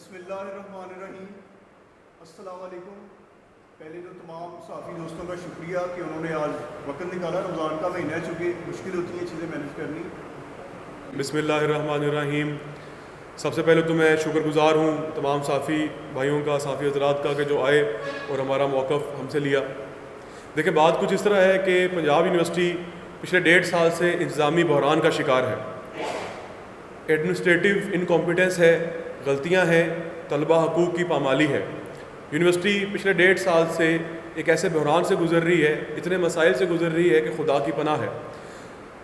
بسم اللہ الرحمن الرحیم۔ السلام علیکم۔ پہلے تو تمام صحافی دوستوں کا شکریہ کہ انہوں نے آج وقت نکالا، رمضان کا مہینہ ہے چونکہ مشکل ہوتی ہیں چیزیں مینیج کرنی۔ بسم اللہ الرحمن الرحیم۔ سب سے پہلے تو میں شکر گزار ہوں تمام صحافی بھائیوں کا، صحافی حضرات کا کہ جو آئے اور ہمارا موقف ہم سے لیا۔ دیکھیں، بات کچھ اس طرح ہے کہ پنجاب یونیورسٹی پچھلے 1.5 سال سے انتظامی بحران کا شکار ہے۔ ایڈمنسٹریٹو انکمپیٹنس ہے، غلطیاں ہیں، طلبہ حقوق کی پامالی ہے۔ یونیورسٹی پچھلے 1.5 سال سے ایک ایسے بحران سے گزر رہی ہے، اتنے مسائل سے گزر رہی ہے کہ خدا کی پناہ ہے۔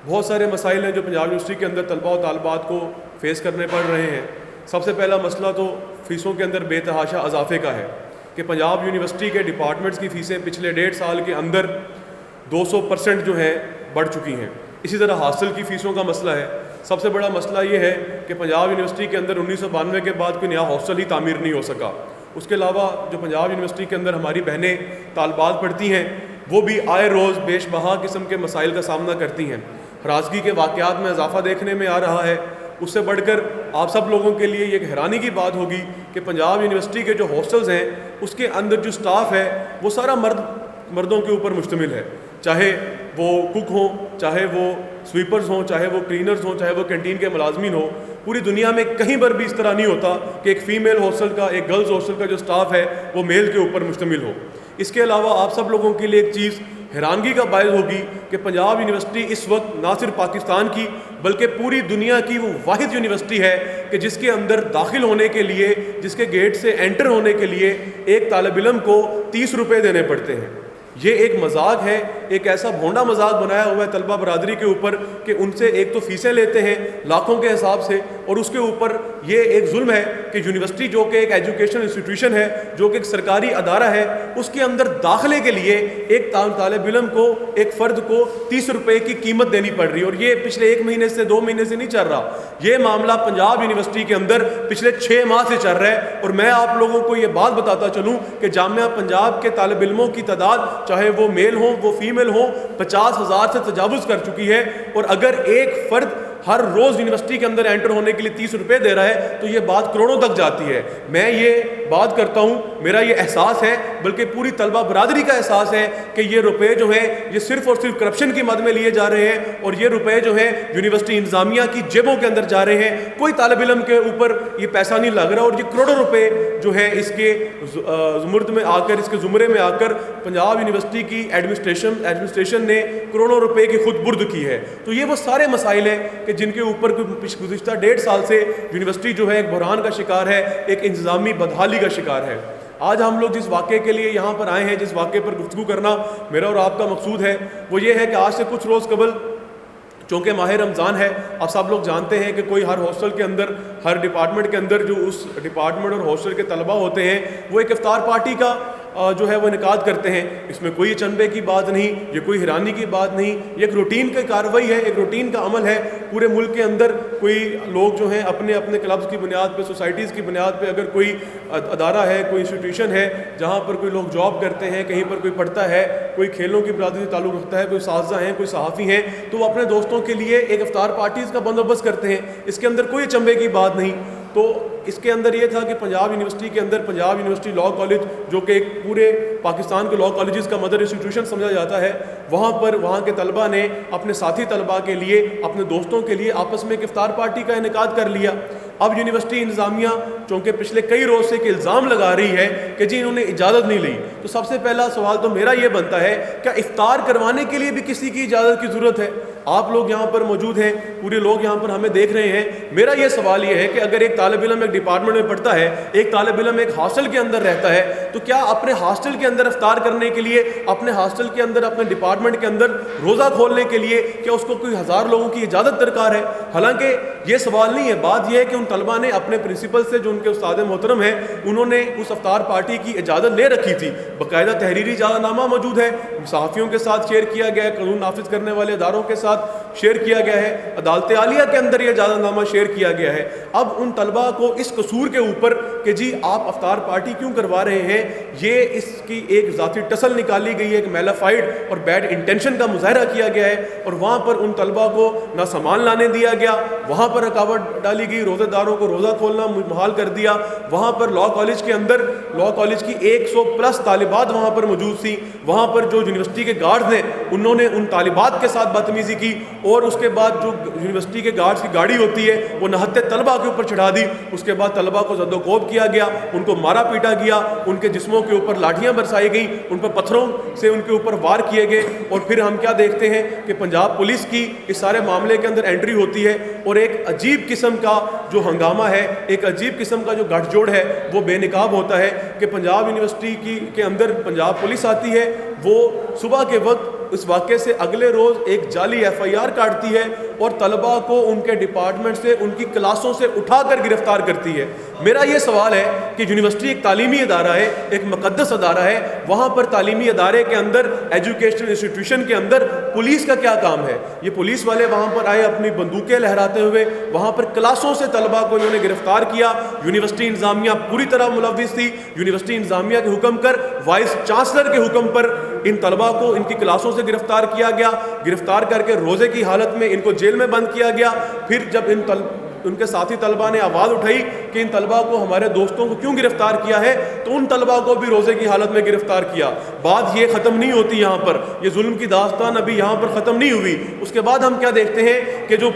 بہت سارے مسائل ہیں جو پنجاب یونیورسٹی کے اندر طلبہ و طالبات کو فیس کرنے پڑ رہے ہیں۔ سب سے پہلا مسئلہ تو فیسوں کے اندر بے تحاشا اضافے کا ہے کہ پنجاب یونیورسٹی کے ڈپارٹمنٹس کی فیسیں پچھلے 1.5 سال کے اندر 200% جو ہیں بڑھ چکی ہیں۔ اسی طرح ہاسٹل کی فیسوں کا مسئلہ ہے۔ سب سے بڑا مسئلہ یہ ہے کہ پنجاب یونیورسٹی کے اندر 1992 کے بعد کوئی نیا ہاسٹل ہی تعمیر نہیں ہو سکا۔ اس کے علاوہ جو پنجاب یونیورسٹی کے اندر ہماری بہنیں طالبات پڑھتی ہیں وہ بھی آئے روز بیش بہا قسم کے مسائل کا سامنا کرتی ہیں۔ ہراسگی کے واقعات میں اضافہ دیکھنے میں آ رہا ہے۔ اس سے بڑھ کر آپ سب لوگوں کے لیے یہ حیرانی کی بات ہوگی کہ پنجاب یونیورسٹی کے جو ہاسٹلز ہیں اس کے اندر جو سٹاف ہے وہ سارا مردوں کے اوپر مشتمل ہے، چاہے وہ کک ہوں، چاہے وہ سویپرز ہوں، چاہے وہ کلینرز ہوں، چاہے وہ کینٹین کے ملازمین ہوں۔ پوری دنیا میں کہیں پر بھی اس طرح نہیں ہوتا کہ ایک فیمیل ہاسٹل کا، ایک گرلز ہاسٹل کا جو سٹاف ہے وہ میل کے اوپر مشتمل ہو۔ اس کے علاوہ آپ سب لوگوں کے لیے ایک چیز حیرانگی کا باعث ہوگی کہ پنجاب یونیورسٹی اس وقت نہ صرف پاکستان کی بلکہ پوری دنیا کی وہ واحد یونیورسٹی ہے کہ جس کے اندر داخل ہونے کے لیے، جس کے گیٹ سے انٹر ہونے کے لیے ایک طالب علم کو 30 روپے دینے پڑتے ہیں۔ یہ ایک مذاق ہے، ایک ایسا بھونڈا مذاق بنایا ہوا ہے طلبہ برادری کے اوپر کہ ان سے ایک تو فیسیں لیتے ہیں لاکھوں کے حساب سے، اور اس کے اوپر یہ ایک ظلم ہے کہ یونیورسٹی جو کہ ایک ایجوکیشن انسٹیٹیوشن ہے، جو کہ ایک سرکاری ادارہ ہے، اس کے اندر داخلے کے لیے ایک طالب علم کو، ایک فرد کو 30 روپے کی قیمت دینی پڑ رہی ہے۔ اور یہ پچھلے 1 مہینے سے 2 مہینے سے نہیں چل رہا، یہ معاملہ پنجاب یونیورسٹی کے اندر پچھلے 6 ماہ سے چل رہا ہے۔ اور میں آپ لوگوں کو یہ بات بتاتا چلوں کہ جامعہ پنجاب کے طالب علموں کی تعداد، چاہے وہ میل ہوں وہ فیمیل ہوں، 50,000 سے تجاوز کر چکی ہے۔ اور اگر ایک فرد ہر روز یونیورسٹی کے اندر انٹر ہونے کے لیے 30 روپے دے رہا ہے تو یہ بات کروڑوں تک جاتی ہے۔ میں یہ بات کرتا ہوں، میرا یہ احساس ہے، بلکہ پوری طلبہ برادری کا احساس ہے کہ یہ روپے جو ہیں یہ صرف اور صرف کرپشن کی مد میں لیے جا رہے ہیں، اور یہ روپے جو ہیں یونیورسٹی انتظامیہ کی جیبوں کے اندر جا رہے ہیں۔ کوئی طالب علم کے اوپر یہ پیسہ نہیں لگ رہا، اور یہ کروڑوں روپے جو ہیں اس کے زمرد میں آ کر، اس کے زمرے میں آ کر پنجاب یونیورسٹی کی ایڈمنسٹریشن نے کروڑوں روپے کی خود برد کی ہے۔ تو یہ وہ سارے مسائل ہیں کہ جن کے اوپر گزشتہ 1.5 سال سے یونیورسٹی جو ہے ایک بحران کا شکار ہے، ایک انتظامی بدحالی کا شکار ہے۔ آج ہم لوگ جس واقعے کے لیے یہاں پر آئے ہیں، جس واقعے پر گفتگو کرنا میرا اور آپ کا مقصود ہے، وہ یہ ہے کہ آج سے کچھ روز قبل چونکہ ماہ رمضان ہے، آپ سب لوگ جانتے ہیں کہ کوئی ہر ہاسٹل کے اندر، ہر ڈپارٹمنٹ کے اندر جو اس ڈپارٹمنٹ اور ہاسٹل کے طلبہ ہوتے ہیں وہ ایک افطار پارٹی کا جو ہے وہ انعقاد کرتے ہیں۔ اس میں کوئی چنبے کی بات نہیں، یہ کوئی حیرانی کی بات نہیں، یہ ایک روٹین کی کارروائی ہے، ایک روٹین کا عمل ہے۔ پورے ملک کے اندر کوئی لوگ جو ہیں اپنے اپنے کلبز کی بنیاد پہ، سوسائٹیز کی بنیاد پہ، اگر کوئی ادارہ ہے، کوئی انسٹیٹیوشن ہے جہاں پر کوئی لوگ جاب کرتے ہیں، کہیں پر کوئی پڑھتا ہے، کوئی کھیلوں کی برادری سے تعلق رکھتا ہے، کوئی اساتذہ ہیں، کوئی صحافی ہیں، تو وہ اپنے دوستوں کے لیے ایک افطار پارٹیز کا بندوبست کرتے ہیں۔ اس کے اندر کوئی چنبے کی بات نہیں۔ تو اس کے اندر یہ تھا کہ پنجاب یونیورسٹی کے اندر پنجاب یونیورسٹی لاء کالج، جو کہ ایک پورے پاکستان کے لاء کالجز کا مدر انسٹیٹیوشن سمجھا جاتا ہے، وہاں کے طلبہ نے اپنے ساتھی طلبہ کے لیے، اپنے دوستوں کے لیے آپس میں ایک افطار پارٹی کا انعقاد کر لیا۔ اب یونیورسٹی انتظامیہ چونکہ پچھلے کئی روز سے ایک الزام لگا رہی ہے کہ جی انہوں نے اجازت نہیں لی، تو سب سے پہلا سوال تو میرا یہ بنتا ہے کیا افطار کروانے کے لیے بھی کسی کی اجازت کی ضرورت ہے؟ آپ لوگ یہاں پر موجود ہیں، پورے لوگ یہاں پر ہمیں دیکھ رہے ہیں۔ میرا یہ سوال یہ ہے کہ اگر ایک طالب علم ایک ڈپارٹمنٹ میں پڑھتا ہے، ایک طالب علم ایک ہاسٹل کے اندر رہتا ہے، تو کیا اپنے ہاسٹل کے اندر افطار کرنے کے لیے، اپنے ہاسٹل کے اندر، اپنے ڈپارٹمنٹ کے اندر روزہ کھولنے کے لیے کیا اس کو کوئی 1000 لوگوں کی اجازت درکار ہے؟ حالانکہ یہ سوال نہیں ہے، بات یہ ہے کہ ان طلبہ نے اپنے پرنسپل سے، جو ان کے استاد محترم ہیں، انہوں نے اس افطار پارٹی کی اجازت لے رکھی تھی، باقاعدہ تحریری اجازت نامہ موجود ہے، صحافیوں کے ساتھ شیئر کیا گیا ہے، قانون نافذ کرنے والے اداروں کے ساتھ شیئر کیا گیا ہے، عدالت عالیہ کے اندر یہ اجازت نامہ شیئر کیا گیا ہے۔ اب ان طلبہ کو اس قصور کے اوپر کہ جی آپ افطار پارٹی کیوں کروا رہے ہیں، یہ اس کی ایک ذاتی ٹسل نکالی گئی ہے، ایک میلافائڈ اور بیڈ انٹینشن کا مظاہرہ کیا گیا ہے، اور وہاں پر ان طلبہ کو نہ سامان لانے دیا گیا، وہاں پر رکاوٹ ڈالی گئی، روزے روزہ کو روزہ کھولنا محال کر دیا. وہاں پر لاء کالج کے اندر لاء کالج کی 100+ طالبات وہاں پر موجود تھیں. وہاں پر جو یونیورسٹی کے گارڈز ہیں انہوں نے ان طالبات کے ساتھ بدتمیزی کی, اور اس کے بعد جو یونیورسٹی کے گارڈز کی گاڑی ہوتی ہے وہ نہتے طلبہ کے اوپر چڑھا دی. اس کے بعد طلبہ کو زد و کوب کیا گیا, ان کو مارا پیٹا گیا, ان کے جسموں کے اوپر لاٹھیاں برسائی گئیں, ان پر پتھروں سے ان کے اوپر وار کیے گئے. اور پھر ہم کیا دیکھتے ہیں کہ پنجاب پولیس کی اس سارے معاملے کے اندر انٹری ہوتی ہے, اور ایک عجیب قسم کا جو ہنگامہ ہے, ایک عجیب قسم کا جو گٹھ جوڑ ہے وہ بے نقاب ہوتا ہے کہ پنجاب یونیورسٹی کے اندر پنجاب پولیس آتی ہے. وہ صبح کے وقت اس واقعے سے اگلے روز ایک جعلی FIR کاٹتی ہے اور طلباء کو ان کے ڈپارٹمنٹ سے, ان کی کلاسوں سے اٹھا کر گرفتار کرتی ہے. میرا یہ سوال ہے کہ یونیورسٹی ایک تعلیمی ادارہ ہے, ایک مقدس ادارہ ہے, وہاں پر تعلیمی ادارے کے اندر, ایجوکیشنل انسٹیٹیوشن کے اندر پولیس کا کیا کام ہے؟ یہ پولیس والے وہاں پر آئے اپنی بندوقیں لہراتے ہوئے, وہاں پر کلاسوں سے طلباء کو انہوں نے گرفتار کیا. یونیورسٹی انتظامیہ پوری طرح ملوث تھی. یونیورسٹی انتظامیہ کے حکم کر, وائس چانسلر کے حکم پر ان طلباء کو ان کی کلاسوں سے گرفتار کیا گیا. گرفتار کر کے روزے کی حالت میں ان کو جیل میں بند کیا گیا. پھر جب ان کے ساتھی طلباء نے آواز اٹھائی کہ ان طلباء کو, ہمارے دوستوں کو کیوں گرفتار کیا ہے, تو ان طلباء کو بھی روزے کی حالت میں گرفتار کیا. بات یہ ختم نہیں ہوتی یہاں پر, یہ ظلم کی داستان ابھی یہاں پر ختم نہیں ہوئی. اس کے بعد ہم کیا دیکھتے ہیں کہ جو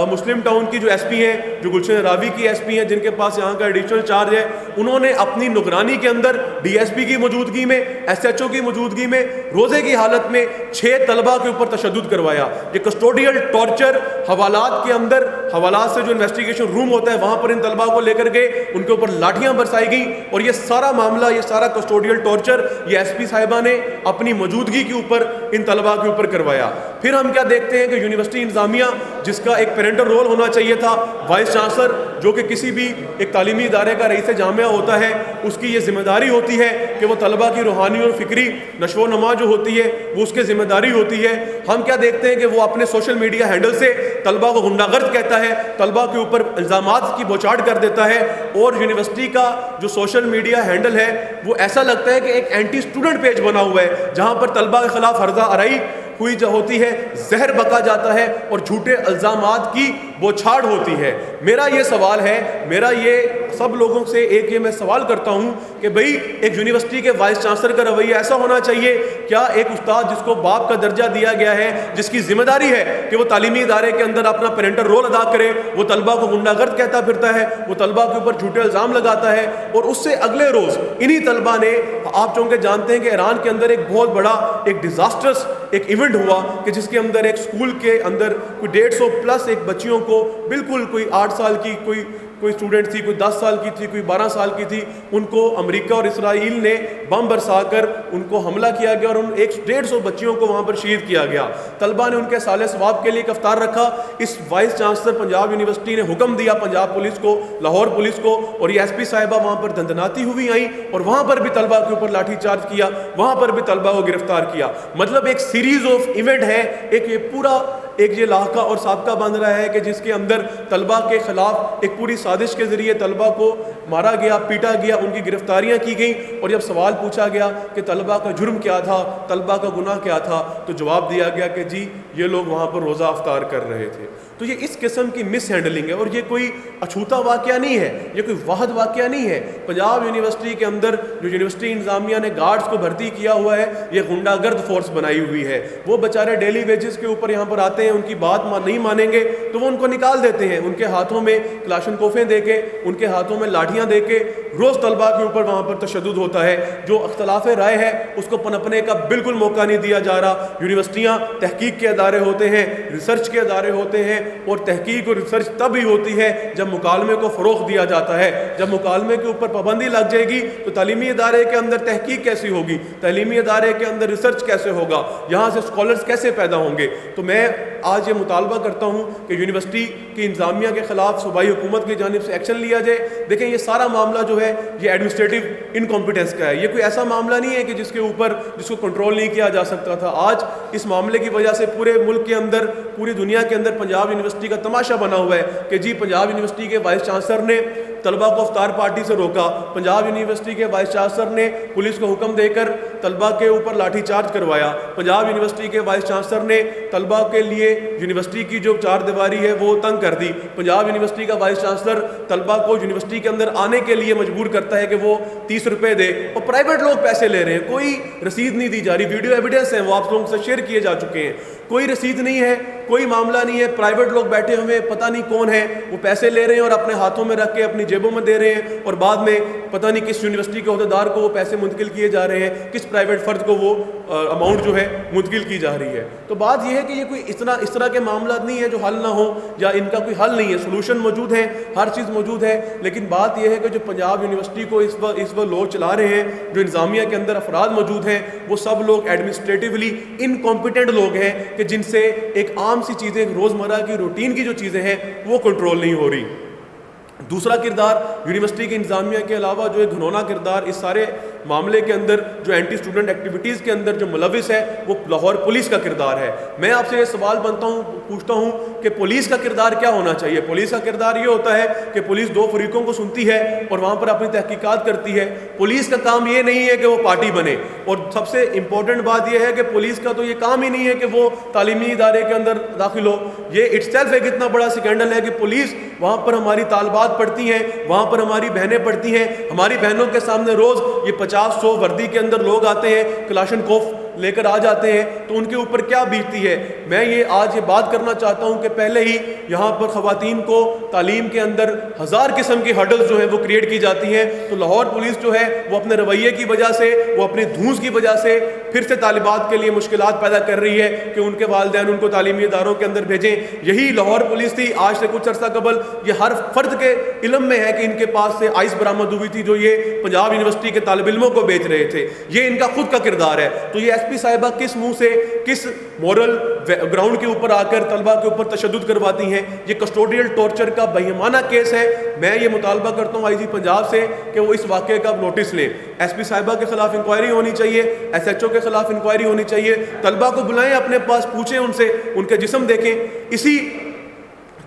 مسلم ٹاؤن کی جو SP ہیں, جو گلشن راوی کی SP ہیں, جن کے پاس یہاں کا ایڈیشنل چارج ہے, انہوں نے اپنی نگرانی کے اندر DSP کی موجودگی میں, SHO کی موجودگی میں روزے کی حالت میں 6 طلباء کے اوپر تشدد کروایا. یہ کسٹوڈیل ٹارچر حوالات کے اندر, حوالات سے جو انویسٹیگیشن روم ہوتا ہے وہاں پر ان طلباء کو لے کر گئے, ان کے اوپر لاٹھیاں برسائی گئیں. اور یہ سارا معاملہ, یہ سارا کسٹوڈیل ٹارچر یہ SP صاحبہ نے اپنی موجودگی کے اوپر ان طلباء کے اوپر کروایا. پھر ہم کیا دیکھتے ہیں کہ یونیورسٹی انتظامیہ, جس کا ایک پیرنٹل رول ہونا چاہیے تھا, وائس چانسلر جو کہ کسی بھی ایک تعلیمی ادارے کا رئیس جامعہ ہوتا ہے, اس کی یہ ذمہ داری ہوتی ہے کہ وہ طلباء کی روحانی اور فکری نشو و نما جو ہوتی ہے وہ اس کی ذمہ داری ہوتی ہے. ہم کیا دیکھتے ہیں کہ وہ اپنے سوشل میڈیا ہینڈل سے طلباء کو غنڈہ گرد کہتا ہے, طلباء کے اوپر الزامات کی بوچھاڑ کر دیتا ہے. اور یونیورسٹی کا جو سوشل میڈیا ہینڈل ہے وہ ایسا لگتا ہے کہ ایک اینٹی اسٹوڈنٹ پیج بنا ہوا ہے, جہاں پر طلباء کے خلاف ہرزہ آرائی ہوئی جو ہوتی ہے, زہر بکا جاتا ہے اور جھوٹے الزامات کی بوچھاڑ ہوتی ہے. میرا یہ سوال ہے, میرا یہ سب لوگوں سے ایک یہ میں سوال کرتا ہوں کہ بھئی ایک یونیورسٹی کے وائس چانسلر کا رویہ ایسا ہونا چاہیے کیا؟ ایک استاد جس کو باپ کا درجہ دیا گیا ہے, جس کی ذمہ داری ہے کہ وہ تعلیمی ادارے کے اندر اپنا پیرنٹل رول ادا کرے, وہ طلباء کو غنڈہ گرد کہتا پھرتا ہے, وہ طلباء کے اوپر جھوٹے الزام لگاتا ہے, اور اس سے اگلے روز انہی طلباء نے, آپ چونکہ جانتے ہیں کہ ایران کے اندر ایک بہت بڑا ایک ڈیزاسٹرس ایک ایونٹ ہوا کہ جس کے اندر ایک اسکول کے اندر کوئی 150+ ایک بچیوں کو, بالکل کوئی 8 سال کی کوئی اسٹوڈنٹ تھی, کوئی 10 سال کی تھی, کوئی 12 سال کی تھی, ان کو امریکہ اور اسرائیل نے بم برسا کر ان کو حملہ کیا گیا اور ان 150 بچیوں کو وہاں پر شہید کیا گیا. طلباء نے ان کے سال ثواب کے لیے ایک افطار رکھا. اس وائس چانسلر پنجاب یونیورسٹی نے حکم دیا پنجاب پولیس کو, لاہور پولیس کو, اور یہ SP صاحبہ وہاں پر دندناتی ہوئی آئیں اور وہاں پر بھی طلباء کے اوپر لاٹھی چارج کیا, وہاں پر بھی طلباء کو گرفتار کیا. مطلب ایک سیریز آف ایونٹ ہے, ایک یہ پورا ایک یہ لاحقہ اور سابقہ بن رہا ہے کہ جس کے اندر طلباء کے خلاف ایک پوری سازش کے ذریعے طلباء کو مارا گیا, پیٹا گیا, ان کی گرفتاریاں کی گئیں. اور جب سوال پوچھا گیا کہ طلباء کا جرم کیا تھا, طلباء کا گناہ کیا تھا, تو جواب دیا گیا کہ جی یہ لوگ وہاں پر روزہ افطار کر رہے تھے. تو یہ اس قسم کی مس ہینڈلنگ ہے, اور یہ کوئی اچھوتا واقعہ نہیں ہے, یہ کوئی واحد واقعہ نہیں ہے. پنجاب یونیورسٹی کے اندر جو یونیورسٹی انتظامیہ نے گارڈز کو بھرتی کیا ہوا ہے, یہ غنڈہ گرد فورس بنائی ہوئی ہے. وہ بیچارے ڈیلی ویجز کے اوپر یہاں پر آتے ہیں, ان کی بات نہیں مانیں گے تو وہ ان کو نکال دیتے ہیں, ان کے ہاتھوں میں کلاشنکوفیں دے کے, ان کے ہاتھوں میں لاٹھیاں دے کے. روز طلباء کے اوپر وہاں پر تشدد ہوتا ہے. جو اختلاف رائے ہے اس کو پنپنے کا بالکل موقع نہیں دیا جا رہا. یونیورسٹیاں تحقیق کے ادارے ہوتے ہیں, ریسرچ کے ادارے ہوتے ہیں, اور تحقیق اور ریسرچ تب ہی ہوتی ہے جب مکالمے کو فروغ دیا جاتا ہے. جب مکالمے کے اوپر پابندی لگ جائے گی تو تعلیمی ادارے کے اندر تحقیق کیسی ہوگی, تعلیمی ادارے کے اندر ریسرچ کیسے ہوگا, یہاں سے اسکالرز کیسے پیدا ہوں گے. تو میں آج یہ مطالبہ کرتا ہوں کہ یونیورسٹی کی انتظامیہ کے خلاف صوبائی حکومت کی جانب سے ایکشن لیا جائے. دیکھیں یہ سارا معاملہ جو ہے یہ ایڈمنسٹریٹو انکمپیٹنس کا ہے, یہ کوئی ایسا معاملہ نہیں ہے کہ جس کے اوپر جس کو کنٹرول نہیں کیا جا سکتا تھا. آج اس معاملے کی وجہ سے پورے ملک کے اندر, پوری دنیا کے اندر پنجاب یونیورسٹی کا تماشا بنا ہوا ہے کہ جی پنجاب یونیورسٹی کے وائس چانسلر نے طلبہ کو افطار پارٹی سے روکا، پنجاب یونیورسٹی کے وائس چانسلر نے پولیس کو حکم دے کر طلبہ کے اوپر لاٹھی چارج کروایا، پنجاب یونیورسٹی کے وائس چانسلر نے طلبہ کے لیے یونیورسٹی کی جو چار دیواری ہے وہ تنگ کر دی، پنجاب یونیورسٹی کا وائس چانسلر طلبہ کو یونیورسٹی کے اندر آنے کے لیے مجبور کرتا ہے کہ وہ 30 روپے دے، اور پرائیویٹ لوگ پیسے لے رہے ہیں، کوئی رسید نہیں دی جا رہی، ویڈیو ایویڈنس ہیں وہ آپ لوگوں سے شیئر کیے جا چکے ہیں، کوئی رسید نہیں ہے، کوئی معاملہ نہیں ہے، پرائیویٹ لوگ بیٹھے ہوئے پتہ نہیں کون ہے، وہ پیسے لے رہے ہیں اور اپنے ہاتھوں میں رکھ کے اپنی جیبوں میں دے رہے ہیں، اور بعد میں پتہ نہیں کس یونیورسٹی کے عہدیدار کو وہ پیسے منتقل کیے جا رہے ہیں، کس پرائیویٹ فرد کو وہ اماؤنٹ جو ہے منتقل کی جا رہی ہے۔ تو بات یہ ہے کہ یہ کوئی اس طرح کے معاملات نہیں ہے جو حل نہ ہو، یا ان کا کوئی حل نہیں ہے، سولوشن موجود ہے، ہر چیز موجود ہے، لیکن بات یہ ہے کہ جو پنجاب یونیورسٹی کو اس وقت لوگ چلا رہے ہیں، جو انتظامیہ کے اندر افراد موجود ہیں، وہ سب لوگ ایڈمنسٹریٹولی انکمپیٹنٹ لوگ ہیں کہ جن سے ایک عام سی چیزیں، روزمرہ کی روٹین کی جو چیزیں ہیں وہ کنٹرول نہیں ہو رہی۔ دوسرا کردار یونیورسٹی کی انتظامیہ کے علاوہ جو ایک گھنونا کردار اس سارے معاملے کے اندر، جو اینٹی اسٹوڈنٹ ایکٹیویٹیز کے اندر جو ملوث ہے، وہ لاہور پولیس کا کردار ہے۔ میں آپ سے یہ سوال پوچھتا ہوں کہ پولیس کا کردار کیا ہونا چاہیے؟ پولیس کا کردار یہ ہوتا ہے کہ پولیس دو فریقوں کو سنتی ہے اور وہاں پر اپنی تحقیقات کرتی ہے۔ پولیس کا کام یہ نہیں ہے کہ وہ پارٹی بنے، اور سب سے امپورٹنٹ بات یہ ہے کہ پولیس کا تو یہ کام ہی نہیں ہے کہ وہ تعلیمی ادارے کے اندر داخل ہو۔ یہ اٹ سیلف ایک اتنا بڑا سکینڈل ہے کہ پولیس وہاں پر ہماری طالبات پڑھتی ہیں، وہاں پر ہماری بہنیں پڑھتی ہیں، ہماری بہنوں کے سامنے روز یہ 50-100 وردی کے اندر لوگ آتے ہیں، کلاشن کوف لے کر آ جاتے ہیں، تو ان کے اوپر کیا بیتتی ہے۔ میں آج یہ بات کرنا چاہتا ہوں کہ پہلے ہی یہاں پر خواتین کو تعلیم کے اندر 1000 قسم کی ہرڈلز جو ہیں وہ کریٹ کی جاتی ہیں، تو لاہور پولیس جو ہے وہ اپنے رویے کی وجہ سے، وہ اپنی دھونس کی وجہ سے پھر سے طالبات کے لیے مشکلات پیدا کر رہی ہے کہ ان کے والدین ان کو تعلیمی اداروں کے اندر بھیجیں۔ یہی لاہور پولیس تھی، آج سے کچھ عرصہ قبل یہ ہر فرد کے علم میں ہے کہ ان کے پاس سے آئس برآمد ہوئی تھی جو یہ پنجاب یونیورسٹی کے طالب علموں کو بیچ رہے تھے۔ یہ ان کا خود کا کردار ہے۔ تو یہ ایس پی صاحبہ کس منہ سے، کس مورل گراؤنڈ کے اوپر آ کر طلبہ کے اوپر تشدد کرواتی ہیں؟ یہ کسٹوڈیل ٹارچر کا بہیمانہ کیس ہے۔ میں یہ مطالبہ کرتا ہوں آئی جی پنجاب سے کہ وہ اس واقعے کا نوٹس لیں۔ ایس پی صاحبہ کے خلاف انکوائری ہونی چاہیے، ایس ایچ او کے خلاف انکوائری ہونی چاہیے، طلبہ کو بلائیں اپنے پاس، پوچھیں ان سے، ان کے جسم دیکھیں۔ اسی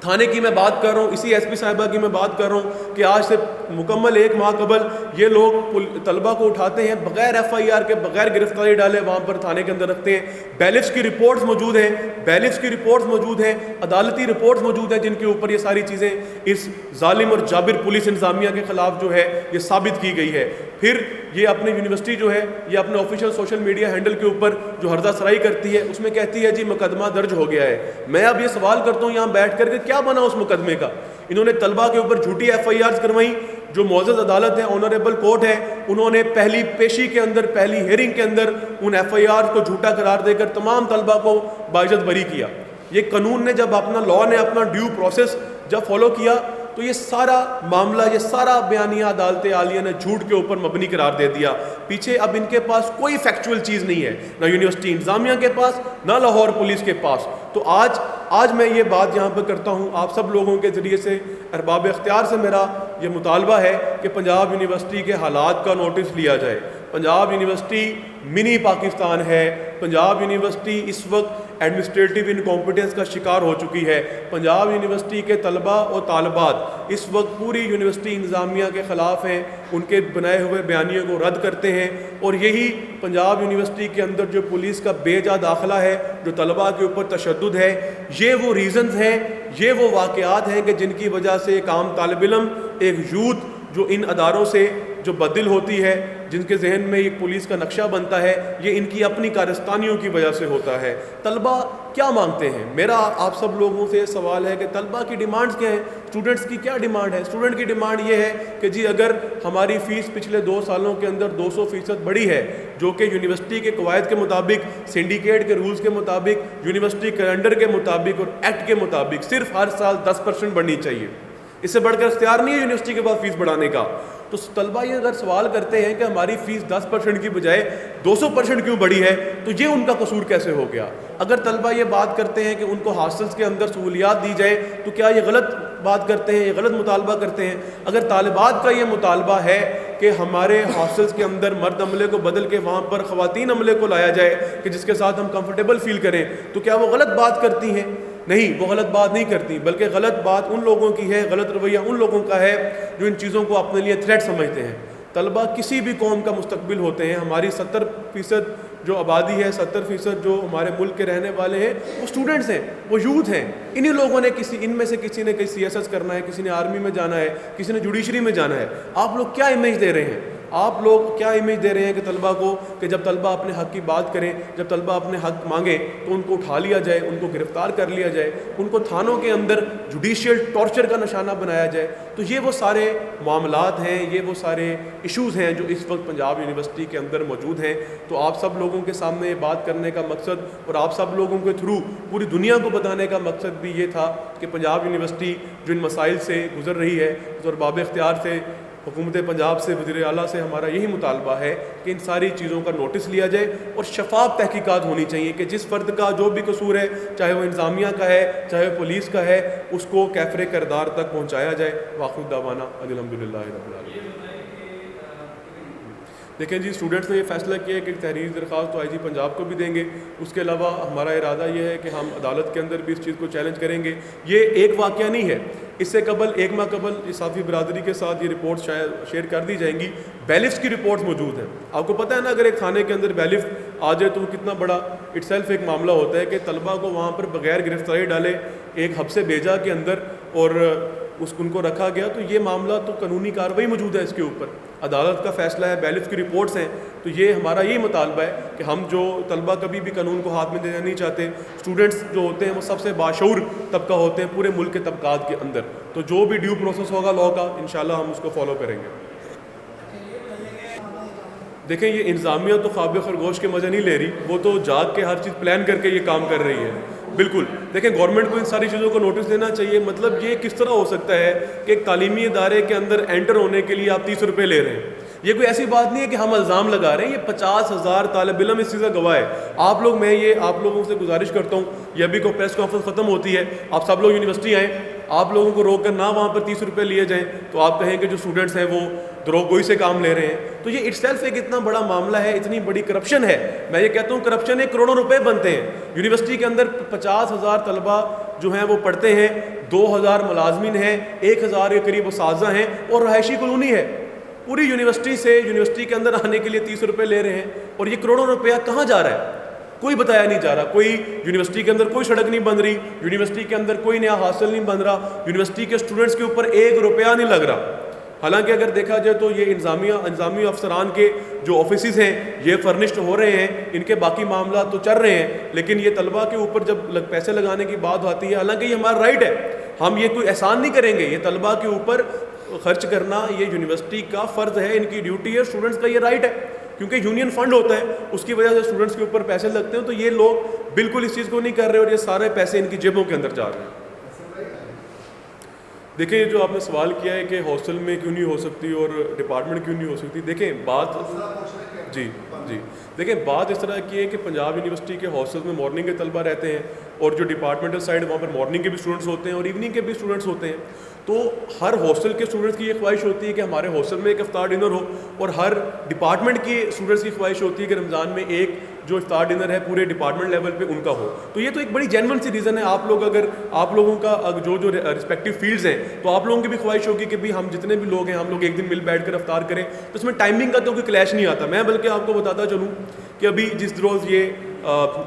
تھانے کی میں بات کر رہا ہوں، اسی ایس پی صاحبہ کی میں بات کر رہا ہوں کہ آج سے مکمل 1 ماہ قبل یہ لوگ طلبہ کو اٹھاتے ہیں، بغیر ایف آئی آر کے، بغیر گرفتاری ڈالے وہاں پر تھانے کے اندر رکھتے ہیں۔ بیلفس کی رپورٹس موجود ہیں، بیلفس کی رپورٹس موجود ہیں، عدالتی رپورٹس موجود ہیں جن کے اوپر یہ ساری چیزیں اس ظالم اور جابر پولیس انتظامیہ کے خلاف جو ہے یہ ثابت کی گئی ہے۔ پھر یہ اپنے یونیورسٹی جو ہے یہ اپنے آفیشیل سوشل میڈیا ہینڈل کے اوپر جو ہردہ سرائی کرتی ہے اس میں کہتی ہے جی مقدمہ درج ہو گیا ہے۔ میں اب یہ سوال کرتا ہوں یہاں بیٹھ کر کہ کیا بنا اس مقدمے کا؟ انہوں نے طلبہ کے اوپر جھوٹی ایف آئی آرز کروائیں، جو معزز عدالت ہے، آنریبل کورٹ ہے، انہوں نے پہلی پیشی کے اندر، پہلی ہیئرنگ کے اندر ان ایف آئی آر کو جھوٹا قرار دے کر تمام طلبہ کو باعزت بری کیا۔ یہ قانون نے جب اپنا لاء نے اپنا ڈیو پروسیس جب فالو کیا تو یہ سارا معاملہ، یہ سارا بیانیہ عدالت عالیہ نے جھوٹ کے اوپر مبنی قرار دے دیا۔ پیچھے اب ان کے پاس کوئی فیکچول چیز نہیں ہے، نہ یونیورسٹی انتظامیہ کے پاس، نہ لاہور پولیس کے پاس۔ تو آج میں یہ بات یہاں پہ کرتا ہوں آپ سب لوگوں کے ذریعے سے، ارباب اختیار سے میرا یہ مطالبہ ہے کہ پنجاب یونیورسٹی کے حالات کا نوٹس لیا جائے۔ پنجاب یونیورسٹی منی پاکستان ہے۔ پنجاب یونیورسٹی اس وقت ایڈمنسٹریٹو انکمپیٹنس کا شکار ہو چکی ہے۔ پنجاب یونیورسٹی کے طلباء اور طالبات اس وقت پوری یونیورسٹی انتظامیہ کے خلاف ہیں، ان کے بنائے ہوئے بیانیوں کو رد کرتے ہیں، اور یہی پنجاب یونیورسٹی کے اندر جو پولیس کا بے جا داخلہ ہے، جو طلباء کے اوپر تشدد ہے، یہ وہ ریزنز ہیں، یہ وہ واقعات ہیں کہ جن کی وجہ سے ایک عام طالب علم، ایک یوتھ جو ان اداروں سے جو بدل ہوتی ہے، جن کے ذہن میں ایک پولیس کا نقشہ بنتا ہے، یہ ان کی اپنی کارستانیوں کی وجہ سے ہوتا ہے۔ طلبہ کیا مانگتے ہیں؟ میرا آپ سب لوگوں سے سوال ہے کہ طلبہ کی ڈیمانڈز کیا ہیں؟ اسٹوڈنٹس کی کیا ڈیمانڈ ہے؟ اسٹوڈنٹ کی ڈیمانڈ یہ ہے کہ جی اگر ہماری فیس پچھلے 2 سالوں کے اندر 200% بڑھی ہے، جو کہ یونیورسٹی کے قواعد کے مطابق، سنڈیکیٹ کے رولز کے مطابق، یونیورسٹی کیلنڈر کے مطابق اور ایکٹ کے مطابق صرف ہر سال 10% بڑھنی چاہیے، اس سے بڑھ کر اختیار نہیں ہے یونیورسٹی کے پاس فیس بڑھانے کا۔ تو طلبہ یہ اگر سوال کرتے ہیں کہ ہماری فیس 10% کی بجائے 200% کیوں بڑھی ہے، تو یہ ان کا قصور کیسے ہو گیا؟ اگر طلبہ یہ بات کرتے ہیں کہ ان کو ہاسٹلس کے اندر سہولیات دی جائے، تو کیا یہ غلط بات کرتے ہیں، یہ غلط مطالبہ کرتے ہیں؟ اگر طالبات کا یہ مطالبہ ہے کہ ہمارے ہاسٹلس کے اندر مرد عملے کو بدل کے وہاں پر خواتین عملے کو لایا جائے کہ جس کے ساتھ ہم کمفرٹیبل فیل کریں، تو کیا وہ غلط بات کرتی ہیں؟ نہیں، وہ غلط بات نہیں کرتی، بلکہ غلط بات ان لوگوں کی ہے، غلط رویہ ان لوگوں کا ہے جو ان چیزوں کو اپنے لیے تھریٹ سمجھتے ہیں۔ طلبہ کسی بھی قوم کا مستقبل ہوتے ہیں۔ ہماری 70% جو آبادی ہے، 70% جو ہمارے ملک کے رہنے والے ہیں، وہ اسٹوڈنٹس ہیں، وہ یوتھ ہیں۔ انہی لوگوں نے ان میں سے کسی نے سی ایس ایس کرنا ہے، کسی نے آرمی میں جانا ہے، کسی نے جوڈیشری میں جانا ہے۔ آپ لوگ کیا امیج دے رہے ہیں؟ آپ لوگ کیا امیج دے رہے ہیں کہ طلبہ کو، کہ جب طلبہ اپنے حق کی بات کریں، جب طلبہ اپنے حق مانگیں تو ان کو اٹھا لیا جائے، ان کو گرفتار کر لیا جائے، ان کو تھانوں کے اندر جوڈیشیل ٹارچر کا نشانہ بنایا جائے؟ تو یہ وہ سارے معاملات ہیں، یہ وہ سارے ایشوز ہیں جو اس وقت پنجاب یونیورسٹی کے اندر موجود ہیں۔ تو آپ سب لوگوں کے سامنے یہ بات کرنے کا مقصد، اور آپ سب لوگوں کے تھرو پوری دنیا کو بتانے کا مقصد بھی یہ تھا کہ پنجاب یونیورسٹی جو ان مسائل سے گزر رہی ہے، اور باب اختیار سے حکومت پنجاب سے، وزیر اعلیٰ سے ہمارا یہی مطالبہ ہے کہ ان ساری چیزوں کا نوٹس لیا جائے اور شفاف تحقیقات ہونی چاہیے کہ جس فرد کا جو بھی قصور ہے، چاہے وہ انتظامیہ کا ہے، چاہے وہ پولیس کا ہے، اس کو کیفر کردار تک پہنچایا جائے۔ وآخر دعوانا الحمدللہ رب العالمین۔ دیکھیں جی، اسٹوڈنٹس نے یہ فیصلہ کیا ہے کہ تحریر درخواست تو آئی جی پنجاب کو بھی دیں گے، اس کے علاوہ ہمارا ارادہ یہ ہے کہ ہم عدالت کے اندر بھی اس چیز کو چیلنج کریں گے۔ یہ ایک واقعہ نہیں ہے، اس سے قبل ایک ماہ قبل صحافی برادری کے ساتھ یہ رپورٹ شیئر کر دی جائیں گی۔ بیلفس کی رپورٹس موجود ہیں۔ آپ کو پتہ ہے نا، اگر ایک تھانے کے اندر بیلف آ جائے تو وہ کتنا بڑا اٹ سیلف ایک معاملہ ہوتا ہے کہ طلبہ کو وہاں پر بغیر گرفتاری ڈالے ایک حبس بھیجا کے اندر اور ان کو رکھا گیا، تو یہ معاملہ تو قانونی کارروائی موجود ہے اس کے اوپر، عدالت کا فیصلہ ہے، بیلف کی رپورٹس ہیں۔ تو یہ ہمارا یہی مطالبہ ہے کہ ہم جو طلبہ کبھی بھی قانون کو ہاتھ میں دینا نہیں چاہتے، اسٹوڈنٹس جو ہوتے ہیں وہ سب سے باشعور طبقہ ہوتے ہیں پورے ملک کے طبقات کے اندر، تو جو بھی ڈیو پروسیس ہوگا لاء کا انشاءاللہ ہم اس کو فالو کریں گے۔ دیکھیں، یہ انتظامیہ تو خواب خرگوش کے مزے نہیں لے رہی، وہ تو جاگ کے ہر چیز پلان کر کے یہ کام کر رہی ہے۔ بالکل، دیکھیں گورنمنٹ کو ان ساری چیزوں کو نوٹس دینا چاہیے۔ مطلب یہ کس طرح ہو سکتا ہے کہ ایک تعلیمی ادارے کے اندر انٹر ہونے کے لیے آپ 30 روپے لے رہے ہیں؟ یہ کوئی ایسی بات نہیں ہے کہ ہم الزام لگا رہے ہیں، یہ 50,000 طالب علم اس چیز کا گواہ ہے۔ آپ لوگوں سے گزارش کرتا ہوں، یہ ابھی کو پریس کانفرنس ختم ہوتی ہے، آپ سب لوگ یونیورسٹی آئیں، آپ لوگوں کو روک کر نہ وہاں پر 30 روپے لیے جائیں تو آپ کہیں کہ جو اسٹوڈنٹس ہیں وہ دروغ گوئی سے کام لے رہے ہیں۔ تو یہ اٹ سیلف ایک اتنا بڑا معاملہ ہے، اتنی بڑی کرپشن ہے۔ میں یہ کہتا ہوں کرپشن ہے، کروڑوں روپے بنتے ہیں۔ یونیورسٹی کے اندر 50,000 طلبہ جو ہیں وہ پڑھتے ہیں، 2,000 ملازمین ہیں، 1,000 کے قریب اساتذہ ہیں اور رہائشی کالونی ہے۔ پوری یونیورسٹی سے یونیورسٹی کے اندر آنے کے لیے 30 روپے لے رہے ہیں، اور یہ کروڑوں روپیہ کہاں جا رہا ہے؟ کوئی بتایا نہیں جا رہا۔ کوئی یونیورسٹی کے اندر کوئی سڑک نہیں بن رہی، یونیورسٹی کے اندر کوئی نیا ہاسٹل نہیں بن رہا، یونیورسٹی کے اسٹوڈنٹس کے اوپر 1 روپیہ نہیں لگ رہا۔ حالانکہ اگر دیکھا جائے تو یہ انتظامی افسران کے جو آفیسز ہیں یہ فرنشڈ ہو رہے ہیں، ان کے باقی معاملات تو چل رہے ہیں، لیکن یہ طلبہ کے اوپر جب پیسے لگانے کی بات آتی ہے، حالانکہ یہ ہمارا رائٹ ہے، ہم یہ کوئی احسان نہیں کریں گے، یہ طلبہ کے اوپر خرچ کرنا یہ یونیورسٹی کا فرض ہے، ان کی ڈیوٹی ہے، اسٹوڈنٹس کا یہ رائٹ ہے، کیونکہ یونین فنڈ ہوتا ہے، اس کی وجہ سے اسٹوڈنٹس کے اوپر پیسے لگتے ہیں۔ تو یہ لوگ بالکل اس چیز کو نہیں کر رہے اور یہ سارے پیسے ان کی جیبوں کے اندر جا رہے ہیں۔ دیکھیں، یہ جو آپ نے سوال کیا ہے کہ ہاسٹل میں کیوں نہیں ہو سکتی اور ڈپارٹمنٹ کیوں نہیں ہو سکتی، دیکھیں بات اس طرح کی ہے کہ پنجاب یونیورسٹی کے ہاسٹل میں مارننگ کے طلبہ رہتے ہیں، اور جو ڈپارٹمنٹل سائڈ وہاں پر مارننگ کے بھی اسٹوڈنٹس ہوتے ہیں اور ایوننگ کے بھی اسٹوڈنٹس ہوتے ہیں۔ تو ہر ہاسٹل کے اسٹوڈنٹس کی یہ خواہش ہوتی ہے کہ ہمارے ہاسٹل میں ایک افطار ڈنر ہو، اور ہر ڈپارٹمنٹ کے اسٹوڈنٹس کی خواہش ہوتی ہے کہ رمضان میں ایک جو افطار ڈنر ہے پورے ڈپارٹمنٹ لیول پہ ان کا ہو۔ تو یہ تو ایک بڑی جینون سی ریزن ہے۔ آپ لوگوں کا جو رسپیکٹیو فیلڈز ہیں، تو آپ لوگوں کی بھی خواہش ہوگی کہ بھی ہم جتنے بھی لوگ ہیں ہم لوگ ایک دن مل بیٹھ کر افطار کریں، تو اس میں ٹائمنگ کا تو کوئی کلیش نہیں آتا۔ میں بلکہ آپ کو بتاتا چلوں کہ ابھی جس روز یہ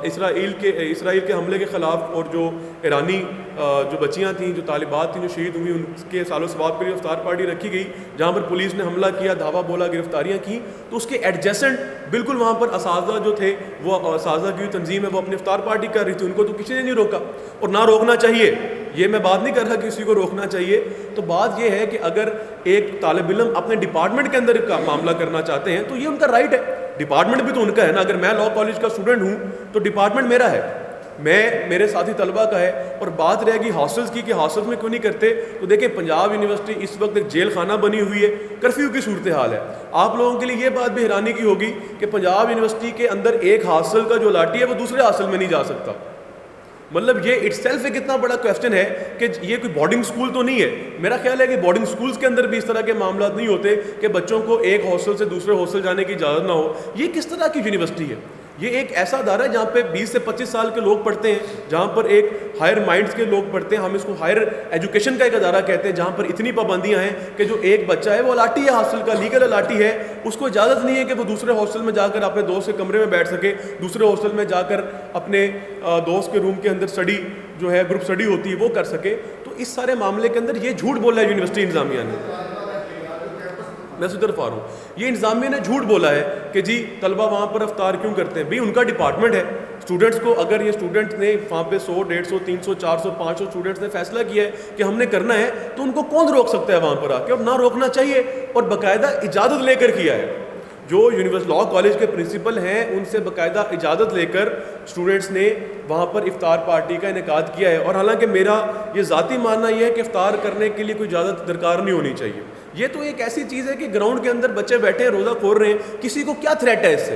اسرائیل کے حملے کے خلاف اور جو ایرانی جو بچیاں تھیں، جو طالبات تھیں جو شہید ہوئی، ان کے سال و ثواب کے لیے افطار پارٹی رکھی گئی، جہاں پر پولیس نے حملہ کیا، دھاوا بولا، گرفتاریاں کی، تو اس کے ایڈجسنٹ بالکل وہاں پر اساتذہ جو تھے، وہ اساتذہ کی تنظیم ہے، وہ اپنی افطار پارٹی کر رہی تھی، ان کو تو کسی نے نہیں روکا اور نہ روکنا چاہیے۔ یہ میں بات نہیں کر رہا کہ کسی کو روکنا چاہیے، تو بات یہ ہے کہ اگر ایک طالب علم اپنے ڈپارٹمنٹ کے اندر کا معاملہ کرنا چاہتے ہیں تو یہ ان کا رائٹ ہے، ڈپارٹمنٹ بھی تو ان کا ہے نا۔ اگر میں لاء کالج کا اسٹوڈنٹ ہوں تو ڈپارٹمنٹ میرا ہے، میرے ساتھی طلبہ کا ہے۔ اور بات رہے گی ہاسٹلز کی کہ ہاسٹلز میں کیوں نہیں کرتے، تو دیکھیں پنجاب یونیورسٹی اس وقت ایک جیل خانہ بنی ہوئی ہے، کرفیو کی صورتحال ہے۔ آپ لوگوں کے لیے یہ بات بھی حیرانی کی ہوگی کہ پنجاب یونیورسٹی کے اندر ایک ہاسٹل کا جو الاٹی ہے وہ دوسرے ہاسٹل میں نہیں جا سکتا۔ مطلب یہ اٹ سیلف ایک اتنا بڑا کویسچن ہے کہ یہ کوئی بورڈنگ اسکول تو نہیں ہے۔ میرا خیال ہے کہ بورڈنگ اسکولز کے اندر بھی اس طرح کے معاملات نہیں ہوتے کہ بچوں کو ایک ہاسٹل سے دوسرے ہاسٹل جانے کی اجازت نہ ہو۔ یہ کس طرح کی یونیورسٹی ہے؟ یہ ایک ایسا ادارہ ہے جہاں پہ 20 سے 25 سال کے لوگ پڑھتے ہیں, جہاں پر ایک ہائر مائنڈز کے لوگ پڑھتے ہیں. ہم اس کو ہائر ایجوکیشن کا ایک ادارہ کہتے ہیں, جہاں پر اتنی پابندیاں ہیں کہ جو ایک بچہ ہے وہ الاٹی ہے ہاسٹل کا, لیگل الاٹی ہے, اس کو اجازت نہیں ہے کہ وہ دوسرے ہاسٹل میں جا کر اپنے دوست کے کمرے میں بیٹھ سکے, دوسرے ہاسٹل میں جا کر اپنے دوست کے روم کے اندر اسٹڈی جو ہے گروپ اسٹڈی ہوتی ہے وہ کر سکے. تو اس سارے معاملے کے اندر یہ جھوٹ بولا ہے یونیورسٹی انتظامیہ نے. میں اسی طرف آ رہا ہوں, یہ انتظامیہ نے جھوٹ بولا ہے کہ جی طلبہ وہاں پر افطار کیوں کرتے ہیں. بھئی ان کا ڈپارٹمنٹ ہے, اسٹوڈنٹس کو اگر یہ اسٹوڈنٹ نے وہاں پہ 100 150 300 400 500 اسٹوڈنٹس نے فیصلہ کیا ہے کہ ہم نے کرنا ہے, تو ان کو کون روک سکتا ہے وہاں پر آ کے, اور نہ روکنا چاہیے, اور باقاعدہ اجازت لے کر کیا ہے. جو یونیورسٹی لاء کالج کے پرنسپل ہیں ان سے باقاعدہ اجازت لے کر اسٹوڈنٹس نے وہاں پر افطار پارٹی کا انعقاد کیا ہے. اور حالانکہ میرا یہ ذاتی ماننا یہ ہے کہ افطار کرنے کے لیے کوئی اجازت درکار نہیں ہونی چاہیے. یہ تو ایک ایسی چیز ہے کہ گراؤنڈ کے اندر بچے بیٹھے ہیں, روزہ کھول رہے ہیں, کسی کو کیا تھریٹ ہے اس سے.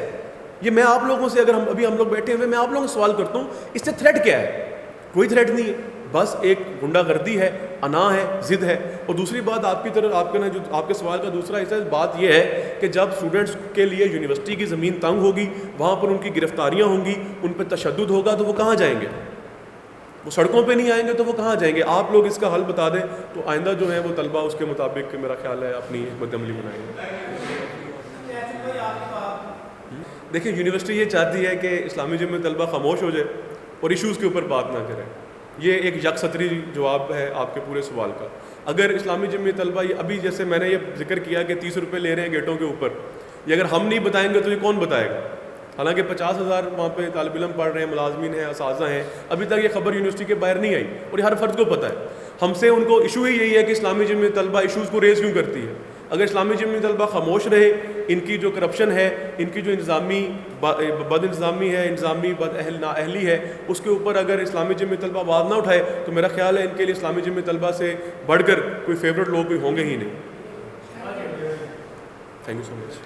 یہ میں آپ لوگوں سے, اگر ہم لوگ بیٹھے ہوئے, میں آپ لوگوں سے سوال کرتا ہوں, اس سے تھریٹ کیا ہے؟ کوئی تھریٹ نہیں ہے, بس ایک غنڈہ گردی ہے, انا ہے, ضد ہے. اور دوسری بات آپ کی طرف آپ کا جو آپ کے سوال کا دوسرا حصہ بات یہ ہے کہ جب اسٹوڈنٹس کے لیے یونیورسٹی کی زمین تنگ ہوگی, وہاں پر ان کی گرفتاریاں ہوں گی, ان پہ تشدد ہوگا, تو وہ کہاں جائیں گے؟ وہ سڑکوں پہ نہیں آئیں گے تو وہ کہاں جائیں گے؟ آپ لوگ اس کا حل بتا دیں تو آئندہ جو ہے وہ طلبہ اس کے مطابق میرا خیال ہے اپنی حکمت عملی بنائیں گے. دیکھیں یونیورسٹی یہ چاہتی ہے کہ اسلامی جمعیت طلبہ خاموش ہو جائے اور ایشوز کے اوپر بات نہ کرے. یہ ایک یک سطری جواب ہے آپ کے پورے سوال کا. اگر اسلامی جمعیت طلبہ یہ ابھی جیسے میں نے یہ ذکر کیا کہ 30 روپے لے رہے ہیں گیٹوں کے اوپر, یہ اگر ہم نہیں بتائیں گے تو یہ کون بتائے گا؟ حالانکہ 50,000 وہاں پہ طالب علم پڑھ رہے ہیں, ملازمین ہیں, اساتذہ ہیں, ابھی تک یہ خبر یونیورسٹی کے باہر نہیں آئی, اور یہ ہر فرد کو پتہ ہے. ہم سے ان کو ایشو ہی یہی ہے کہ اسلامی جمعیت طلبہ ایشوز کو ریز کیوں کرتی ہے. اگر اسلامی جمعیت طلبہ خاموش رہے, ان کی جو کرپشن ہے, ان کی جو انتظامی بد انتظامی ہے, انتظامی نااہلی ہے, اس کے اوپر اگر اسلامی جمعیت طلبہ آواز نہ اٹھائے تو میرا خیال ہے ان کے لیے اسلامی جمعیت طلبہ سے بڑھ کر کوئی فیوریٹ لوگ کوئی ہوں گے ہی نہیں. Thank you so much.